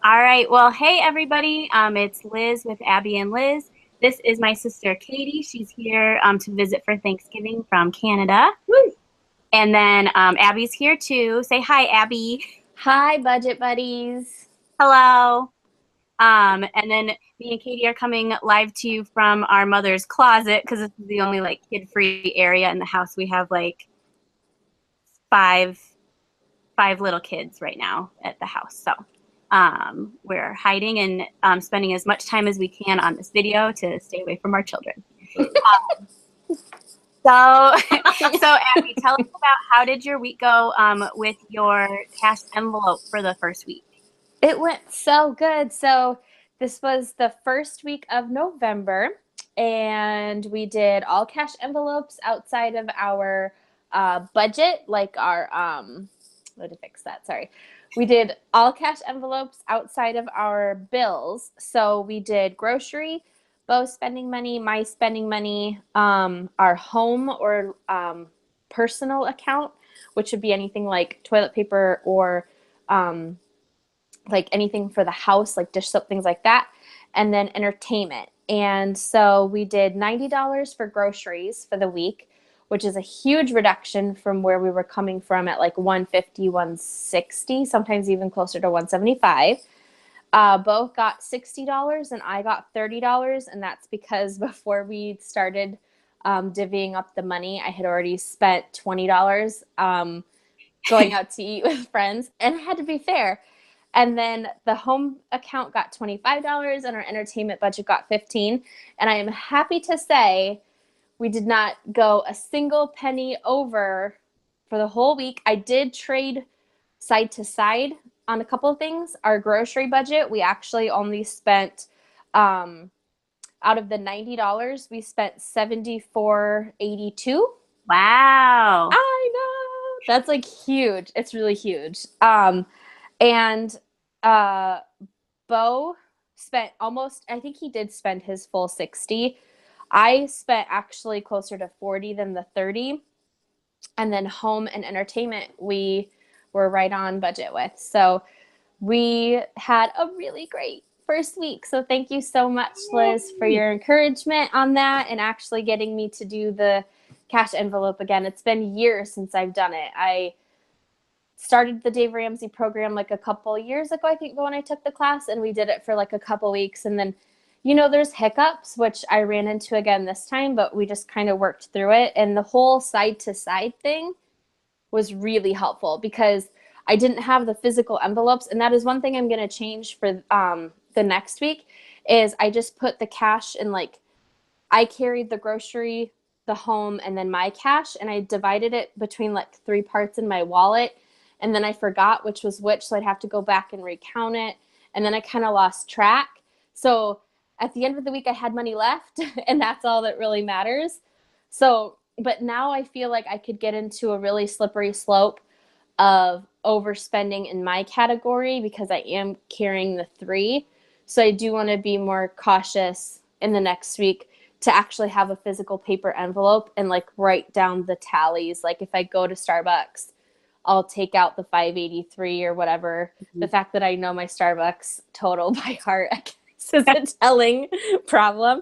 All right. Well, hey everybody. It's Liz with Abby and Liz. This is my sister Katie. She's here to visit for Thanksgiving from Canada. Woo. And then Abby's here too. Say hi, Abby. Hi, budget buddies. Hello. And then me and Katie are coming live to you from our mother's closet because this is the only like kid-free area in the house. We have like five little kids right now at the house. So we're hiding and spending as much time as we can on this video to stay away from our children. So Abby, tell us about how did your week go with your cash envelope for the first week? It went so good. So this was the first week of November, and we did all cash envelopes outside of our budget, like our to fix that. Sorry. We did all cash envelopes outside of our bills. So we did grocery, Bo's spending money, my spending money, our home or personal account, which would be anything like toilet paper or like anything for the house, like dish soap, things like that, and then entertainment. And so we did $90 for groceries for the week, which is a huge reduction from where we were coming from at like 150, 160, sometimes even closer to 175. Both got $60 and I got $30, and that's because before we started divvying up the money, I had already spent $20 going out to eat with friends, and it had to be fair. And then the home account got $25 and our entertainment budget got $15. And I am happy to say we did not go a single penny over for the whole week. I did trade side to side on a couple of things. Our grocery budget, we actually only spent, out of the $90, we spent $74.82. Wow. I know. That's like huge. It's really huge. And Bo spent almost, I think he did spend his full 60. I spent actually closer to 40 than the 30. And then home and entertainment, we were right on budget with. So we had a really great first week. So thank you so much, Liz, for your encouragement on that and actually getting me to do the cash envelope again. It's been years since I've done it. I started the Dave Ramsey program like a couple years ago, I think, when I took the class, and we did it for like a couple weeks. And then, there's hiccups, which I ran into again this time, but we just kind of worked through it. And the whole side to side thing was really helpful because I didn't have the physical envelopes. And that is one thing I'm going to change for the next week is I just put the cash in, like, I carried the grocery, the home, and then my cash, and I divided it between like 3 parts in my wallet. And then I forgot which was which, so I'd have to go back and recount it. And then I kind of lost track. So at the end of the week, I had money left, and that's all that really matters. So, but now I feel like I could get into a really slippery slope of overspending in my category because I am carrying the 3. So I do want to be more cautious in the next week to actually have a physical paper envelope and like write down the tallies. Like if I go to Starbucks, I'll take out the 583 or whatever. Mm-hmm. The fact that I know my Starbucks total by heart, I guess, is a telling problem.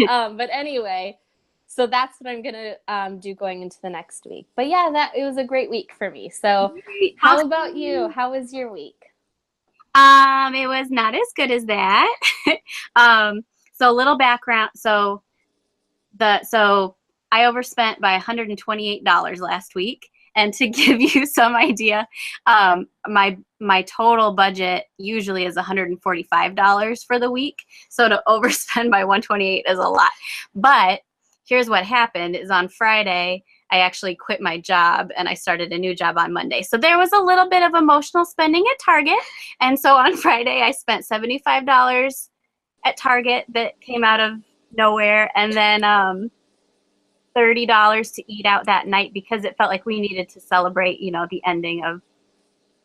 But anyway, so that's what I'm going to do going into the next week. But yeah, it was a great week for me. So how about you? How was your week? It was not as good as that. So a little background. So I overspent by $128 last week. And to give you some idea, my total budget usually is $145 for the week. So to overspend by $128 is a lot. But here's what happened is on Friday, I actually quit my job and I started a new job on Monday. So there was a little bit of emotional spending at Target. And so on Friday, I spent $75 at Target that came out of nowhere. And then $30 to eat out that night because it felt like we needed to celebrate, the ending of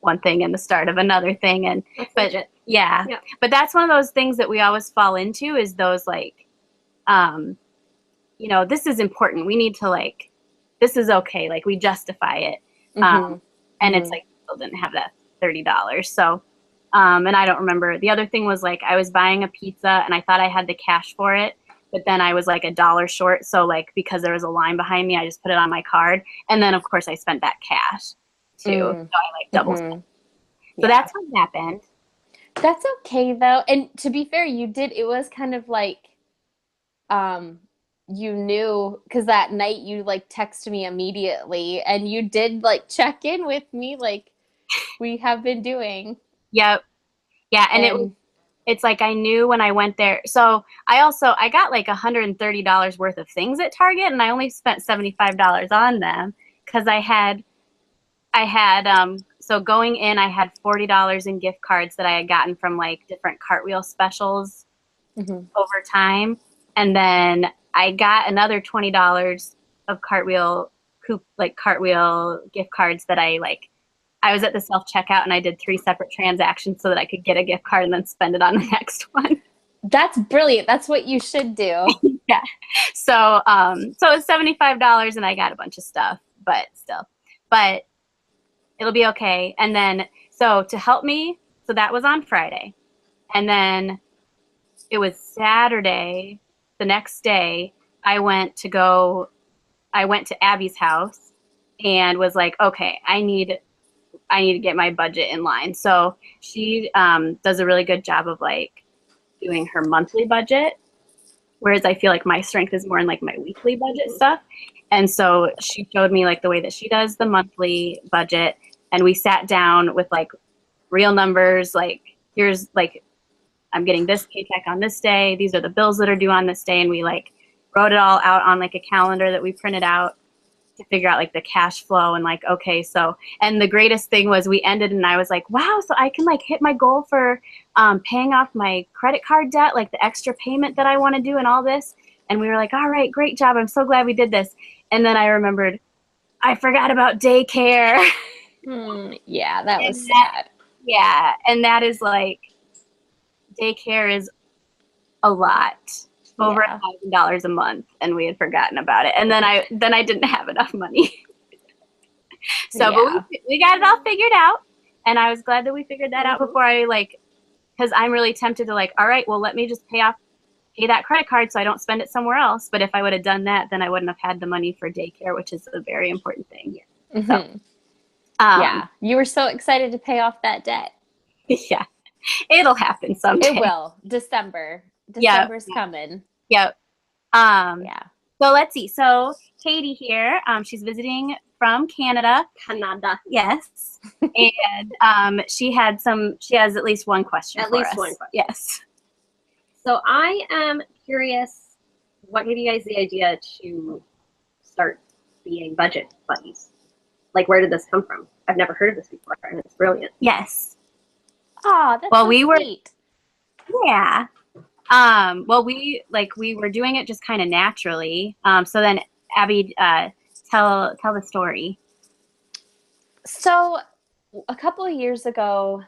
one thing and the start of another thing. And but yeah, but that's one of those things that we always fall into is those like, this is important. We need to like, this is okay. Like we justify it. And it's like people didn't have that $30. So And I don't remember. The other thing was like I was buying a pizza and I thought I had the cash for it, but then I was like $1 short. So like because there was a line behind me, I just put it on my card. And then of course I spent that cash too. So I like double spent. So that's what happened. That's okay though. And to be fair, it was kind of like you knew because that night you like texted me immediately and you did like check in with me like we have been doing. Yep. Yeah, and it's like I knew when I went there. So I got like $130 worth of things at Target, and I only spent $75 on them because I had so going in I had $40 in gift cards that I had gotten from like different Cartwheel specials over time, and then I got another $20 of Cartwheel gift cards that I was at the self-checkout and I did 3 separate transactions so that I could get a gift card and then spend it on the next one. That's brilliant. That's what you should do. Yeah. So it was $75 and I got a bunch of stuff, but it'll be okay. And then, so to help me, so that was on Friday. And then it was Saturday, the next day, I went to Abby's house and was like, okay, I need to get my budget in line. So she does a really good job of like doing her monthly budget, whereas I feel like my strength is more in like my weekly budget stuff. And so she showed me like the way that she does the monthly budget, and we sat down with like real numbers, like here's like I'm getting this paycheck on this day, these are the bills that are due on this day, and we like wrote it all out on like a calendar that we printed out to figure out like the cash flow and like, okay, so, and the greatest thing was we ended and I was like, wow, so I can like hit my goal for paying off my credit card debt, like the extra payment that I want to do and all this. And we were like, all right, great job. I'm so glad we did this. And then I remembered I forgot about daycare. Yeah, that was sad. Yeah. And that is like, daycare is a lot. Over $1,000 a month, and we had forgotten about it. And then I didn't have enough money. So, but we got it all figured out, and I was glad that we figured that out before I like, because I'm really tempted to like, all right, well, let me just pay that credit card so I don't spend it somewhere else. But if I would have done that, then I wouldn't have had the money for daycare, which is a very important thing. So, yeah, you were so excited to pay off that debt. Yeah, it'll happen someday. It will. December's coming. Yep. Yeah. So let's see. So Katie here, she's visiting from Canada. Yes. And she has at least one question. At least one question. Yes. So I am curious, what gave you guys the idea to start being budget buddies? Like, where did this come from? I've never heard of this before, and it's brilliant. Yes. Oh, that's so sweet. Yeah. Well, we were doing it just kind of naturally. So then Abby, tell the story. So a couple of years ago,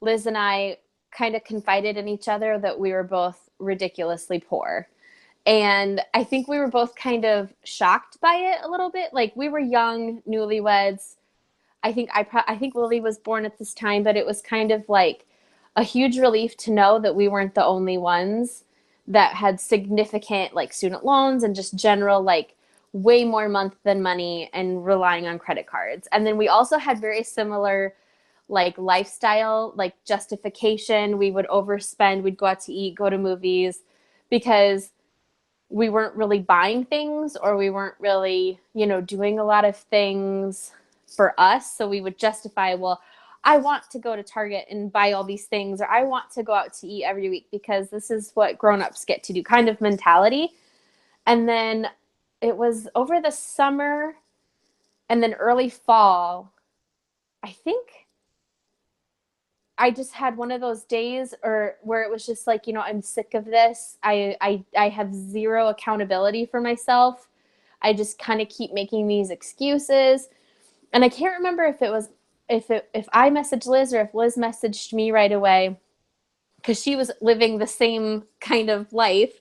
Liz and I kind of confided in each other that we were both ridiculously poor. And I think we were both kind of shocked by it a little bit. Like, we were young, newlyweds. I think Lily was born at this time, but it was kind of like a huge relief to know that we weren't the only ones that had significant like student loans and just general like way more month than money and relying on credit cards. And then we also had very similar like lifestyle, like justification. We would overspend, we'd go out to eat, go to movies, because we weren't really buying things, or we weren't really, doing a lot of things for us. So we would justify, well, I want to go to Target and buy all these things, or I want to go out to eat every week because this is what grown-ups get to do, kind of mentality. And then it was over the summer and then early fall, I think I just had one of those days where it was just like, I'm sick of this. I have zero accountability for myself. I just kind of keep making these excuses. And I can't remember if it was if I messaged Liz or if Liz messaged me right away, because she was living the same kind of life.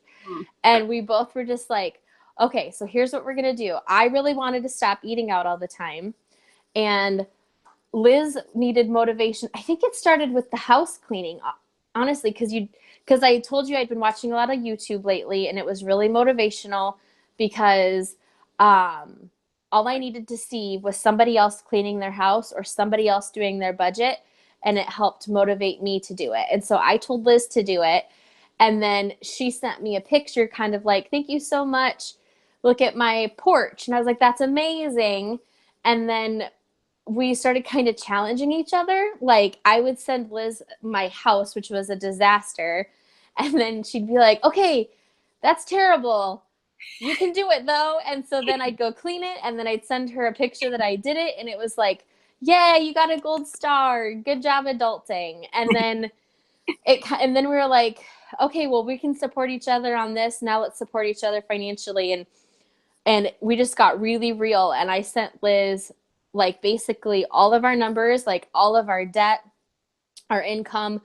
And we both were just like, okay, so here's what we're going to do. I really wanted to stop eating out all the time. And Liz needed motivation. I think it started with the house cleaning, honestly, because I told you I'd been watching a lot of YouTube lately, and it was really motivational because all I needed to see was somebody else cleaning their house or somebody else doing their budget, and it helped motivate me to do it. And so I told Liz to do it, and then she sent me a picture, kind of like, "Thank you so much. Look at my porch." And I was like, "That's amazing." And then we started kind of challenging each other. Like, I would send Liz my house, which was a disaster, and then she'd be like, "Okay, that's terrible. You can do it though." And so then I'd go clean it, and then I'd send her a picture that I did it, and it was like, "Yeah, you got a gold star. Good job adulting." And then we were like, "Okay, well, we can support each other on this. Now let's support each other financially." And we just got really real, and I sent Liz like basically all of our numbers, like all of our debt, our income,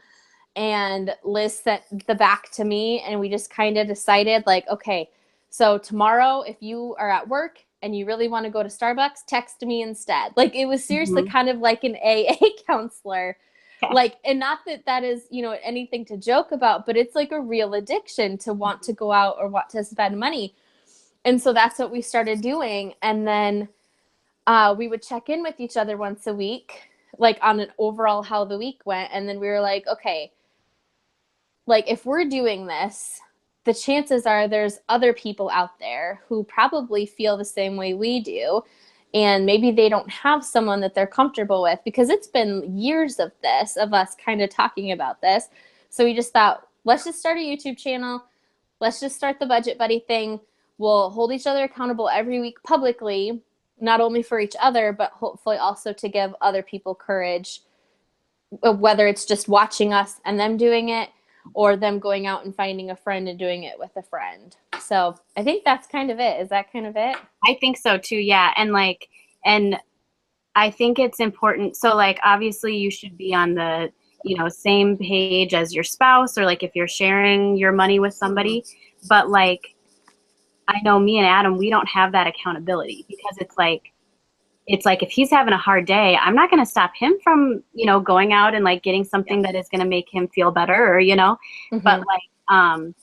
and Liz sent the back to me, and we just kind of decided like, okay, so tomorrow if you are at work and you really want to go to Starbucks, text me instead. Like, it was seriously kind of like an AA counselor. Okay. Like, and not that that is, anything to joke about, but it's like a real addiction to want to go out or want to spend money. And so that's what we started doing. And then we would check in with each other once a week, like on an overall how the week went. And then we were like, okay, like if we're doing this, the chances are there's other people out there who probably feel the same way we do. And maybe they don't have someone that they're comfortable with, because it's been years of this, of us kind of talking about this. So we just thought, let's just start a YouTube channel. Let's just start the Budget Buddy thing. We'll hold each other accountable every week publicly, not only for each other, but hopefully also to give other people courage, whether it's just watching us and them doing it, or them going out and finding a friend and doing it with a friend. So I think that's kind of it. Is that kind of it? I think so too. Yeah. And I think it's important. So like, obviously you should be on the, same page as your spouse, or like if you're sharing your money with somebody, but like, I know me and Adam, we don't have that accountability, because it's like if he's having a hard day, I'm not going to stop him from, going out and like getting something that is going to make him feel better, or, but like,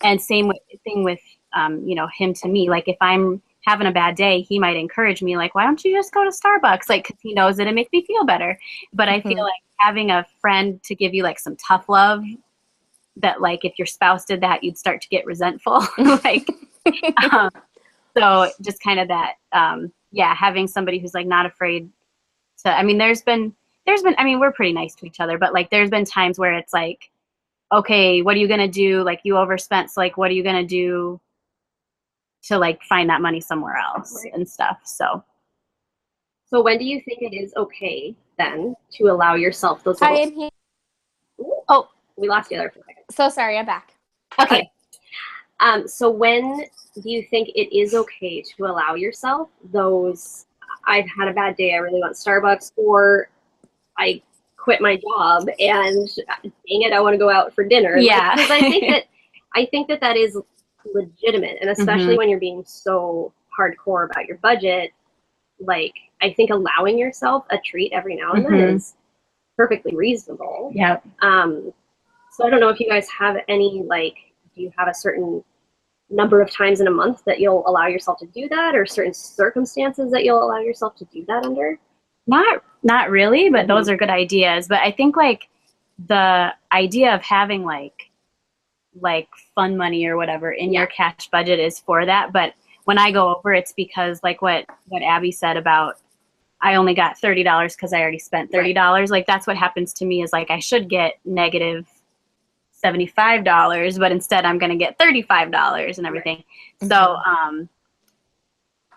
and same thing with, him to me. Like if I'm having a bad day, he might encourage me, like, "Why don't you just go to Starbucks?" Like, 'cause he knows that it makes me feel better. But I feel like having a friend to give you like some tough love, that like if your spouse did that, you'd start to get resentful. Like, so just kind of that, having somebody who's like not afraid to, I mean, there's been, I mean, we're pretty nice to each other, but like, there's been times where it's like, okay, what are you going to do? Like, you overspent. So like, what are you going to do to like find that money somewhere else and stuff? So when do you think it is okay then to allow yourself those little... Hi, I'm here. Oh, we lost you there for a second. So sorry, I'm back. Okay. So when do you think it is okay to allow yourself those, "I've had a bad day, I really want Starbucks," or "I quit my job and dang it, I want to go out for dinner"? Yeah. Because I think that is legitimate, and especially when you're being so hardcore about your budget, like I think allowing yourself a treat every now and then is perfectly reasonable. yeah. So I don't know if you guys have any, like, do you have a certain number of times in a month that you'll allow yourself to do that, or certain circumstances that you'll allow yourself to do that under? Not really, but those are good ideas. But I think like the idea of having like fun money or whatever in your cash budget is for that. But when I go over, it's because like what Abby said about, I only got $30 because I already spent $30. Right. Like that's what happens to me, is like I should get negative $75, but instead I'm going to get $35 and everything. Right. So,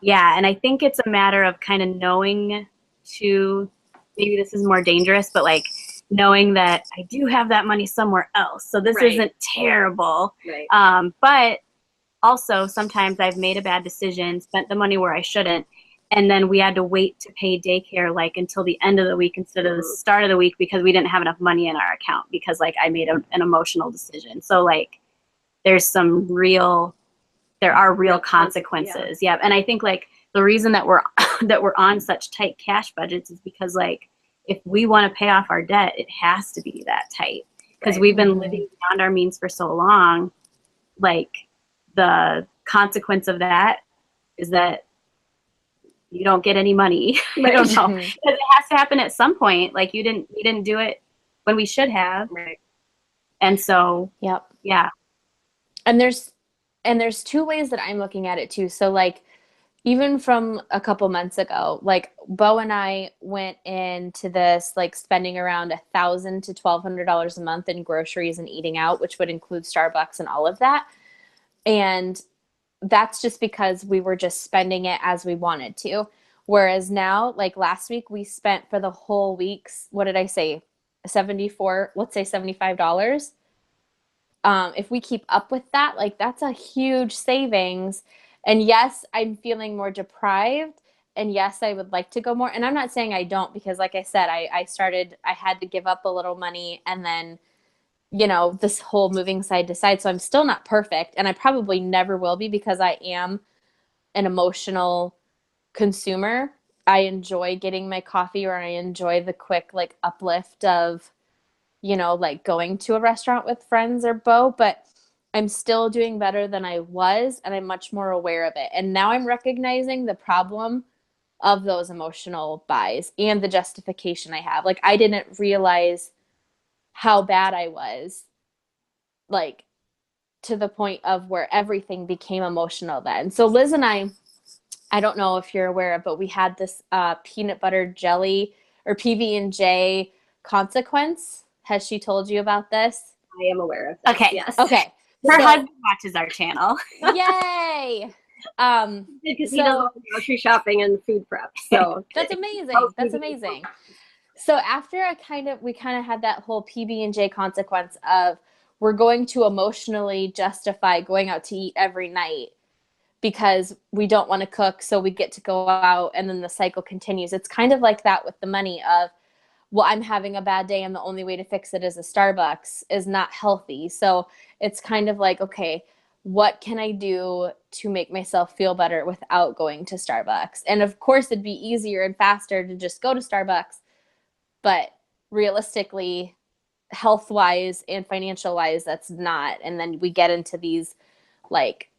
and I think it's a matter of kind of knowing to, maybe this is more dangerous, but like knowing that I do have that money somewhere else. So this isn't terrible. Right. But also sometimes I've made a bad decision, spent the money where I shouldn't, and then we had to wait to pay daycare like until the end of the week instead of the start of the week, because we didn't have enough money in our account, because like I made an emotional decision. So like there are real consequences. Yeah. And I think like the the reason that we're that we're on such tight cash budgets is because like if we want to pay off our debt, it has to be that tight because Right. we've been living beyond our means for so long. Like the consequence of that is that you don't get any money. I don't know. Mhm. Because it has to happen at some point. Like we didn't do it when we should have. Right. And so Yep. yeah. And there's two ways that I'm looking at it too. So like even from a couple months ago, like Bo and I went into this like spending around $1,000 to $1,200 a month in groceries and eating out, which would include Starbucks and all of that. And that's just because we were just spending it as we wanted to. Whereas now, like last week, we spent for the whole week's, what did I say? 74, let's say $75. If we keep up with that, like that's a huge savings. And yes, I'm feeling more deprived. And yes, I would like to go more. And I'm not saying I don't, because like I said, I had to give up a little money and then, you know, this whole moving side to side. So I'm still not perfect. And I probably never will be because I am an emotional consumer. I enjoy getting my coffee, or I enjoy the quick like uplift of, you know, like going to a restaurant with friends or Bo, but I'm still doing better than I was, and I'm much more aware of it. And now I'm recognizing the problem of those emotional buys and the justification I have. Like I didn't realize how bad I was, like to the point of where everything became emotional then. So Liz and I don't know if you're aware of, but we had this peanut butter jelly or PB&J consequence. Has she told you about this? I am aware of that. Okay. Yes. Okay. Her So- husband watches our channel. Yay! Because he So- does all the grocery shopping and food prep. So That's amazing. Oh, That's PB&J amazing. So after we kind of had that whole PB&J consequence of we're going to emotionally justify going out to eat every night because we don't want to cook, so we get to go out, and then the cycle continues. It's kind of like that with the money of, well, I'm having a bad day and the only way to fix it is a Starbucks is not healthy. So it's kind of like, okay, what can I do to make myself feel better without going to Starbucks? And of course, it'd be easier and faster to just go to Starbucks. But realistically, health-wise and financial-wise, that's not. And then we get into these, like,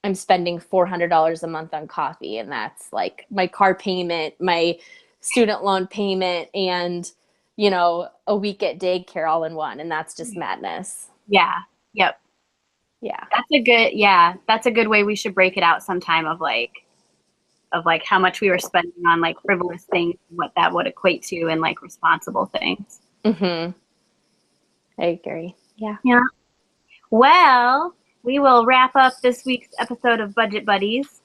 I'm spending $400 a month on coffee, and that's like my car payment, my student loan payment, and, you know, a week at daycare all in one. And that's just madness. Yeah. Yep. Yeah. That's a good way. We should break it out sometime of like how much we were spending on like frivolous things, what that would equate to, and like responsible things. Mm-hmm. I agree. Yeah. Well, we will wrap up this week's episode of Budget Buddies.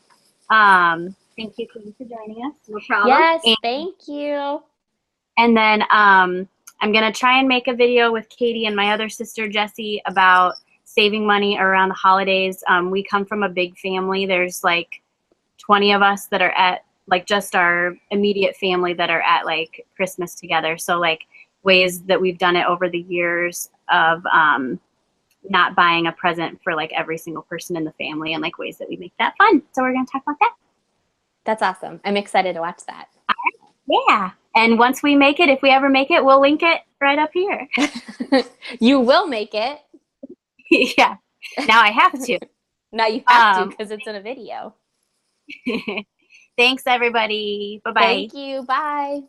Thank you, Katie, for joining us. no problem. Yes. And- Thank you. And then I'm going to try and make a video with Katie and my other sister, Jessie, about saving money around the holidays. We come from a big family. There's like 20 of us that are at like just our immediate family that are at like Christmas together. So like ways that we've done it over the years of not buying a present for like every single person in the family, and like ways that we make that fun. So we're going to talk about that. That's awesome. I'm excited to watch that. Yeah. And once we make it, if we ever make it, we'll link it right up here. You will make it. Yeah. Now I have to. Now you have to Um, because it's in a video. Thanks, everybody. Bye-bye. Thank you. Bye.